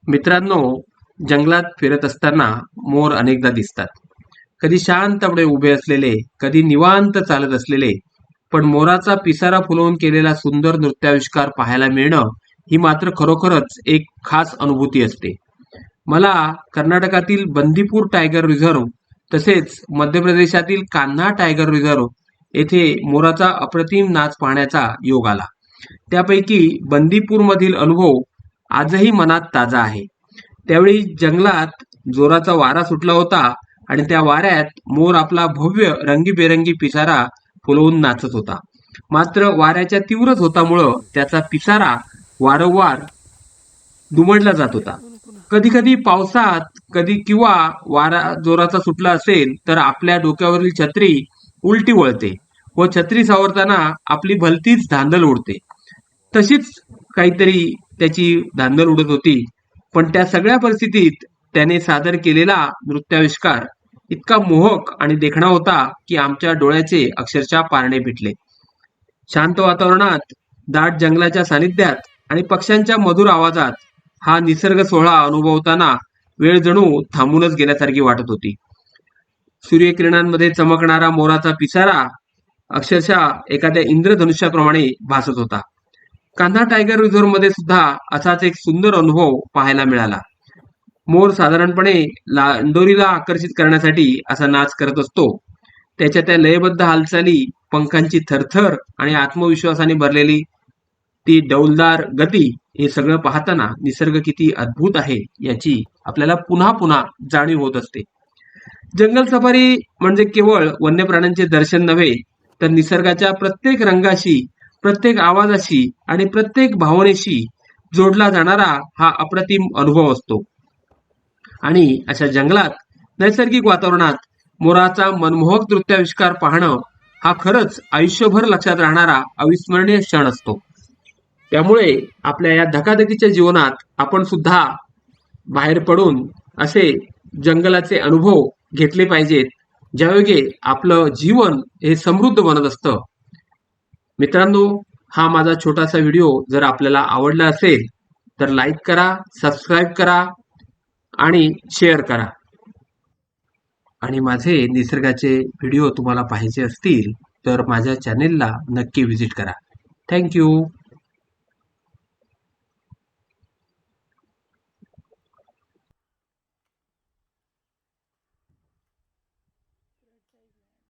मित्रांनो, जंगलात फिरत असताना मोर अनेकदा दिसतात. कधी शांतपणे उभे असलेले, कधी निवांत चालत असलेले. पण मोराचा पिसारा फुलवून केलेला सुंदर नृत्याविष्कार पाहायला मिळणं ही मात्र खरोखरच एक खास अनुभूती असते. मला कर्नाटकातील बंदीपूर टायगर रिझर्व तसेच मध्य प्रदेशातील कान्हा टायगर रिझर्व येथे मोराचा अप्रतिम नाच पाहण्याचा योग आला. त्यापैकी बंदीपूरमधील अनुभव आजही मनात ताजा आहे. त्यावेळी जंगलात जोराचा वारा सुटला होता आणि त्या वाऱ्यात मोर आपला भव्य रंगीबेरंगी पिसारा फुलवून नाचत होता. मात्र वाऱ्याच्या तीव्र झोतामुळं त्याचा पिसारा वारंवार दुमडला जात होता. कधी कधी पावसात कधी किंवा वारा जोराचा सुटला असेल तर आपल्या डोक्यावरील छत्री उलटी वळते व छत्री सावरताना आपली भलतीच धांदल उडते. तशीच काहीतरी त्याची धांदल उडत होती. पण त्या सगळ्या परिस्थितीत त्याने सादर केलेला नृत्याविष्कार इतका मोहक आणि देखणा होता की आमच्या डोळ्याचे अक्षरशः पारणे फिटले. शांत वातावरणात, दाट जंगलाच्या सानिध्यात आणि पक्ष्यांच्या मधुर आवाजात हा निसर्ग सोहळा अनुभवताना वेळ जणू थांबूनच गेल्यासारखी वाटत होती. सूर्यकिरणांमध्ये चमकणारा मोराचा पिसारा अक्षरशः एखाद्या इंद्रधनुष्याप्रमाणे भासत होता. कान्हा टायगर रिझर्व मध्ये सुद्धा असाच एक सुंदर अनुभव पाहायला मिळाला. मोर साधारणपणे लांडोरीला आकर्षित करण्यासाठी असा नाच करत असतो. त्याच्या त्या लयबद्ध हालचाली, पंखांची थरथर आणि आत्मविश्वासाने भरलेली ती डौलदार गती, हे सगळं पाहताना निसर्ग किती अद्भुत आहे याची आपल्याला पुन्हा पुन्हा जाणीव होत असते. जंगल सफारी म्हणजे केवळ वन्य प्राण्यांचे दर्शन नव्हे, तर निसर्गाच्या प्रत्येक रंगाशी, प्रत्येक आवाजाशी आणि प्रत्येक भावनेशी जोडला जाणारा हा अप्रतिम अनुभव असतो. आणि अशा जंगलात, नैसर्गिक वातावरणात मोराचा मनमोहक नृत्याविष्कार पाहणं हा खरंच आयुष्यभर लक्षात राहणारा अविस्मरणीय क्षण असतो. त्यामुळे आपल्या या धकाधकीच्या जीवनात आपण सुद्धा बाहेर पडून असे जंगलाचे अनुभव घेतले पाहिजेत, ज्यायोगे आपलं जीवन हे समृद्ध बनत असतं. मित्रांनो, हा माझा छोटासा व्हिडिओ जर आपल्याला आवडला असेल तर लाईक करा, सबस्क्राईब करा आणि शेअर करा. आणि माझे निसर्गाचे व्हिडिओ तुम्हाला पाहायचे असतील तर माझ्या चॅनेलला नक्की व्हिजिट करा. थँक्यू.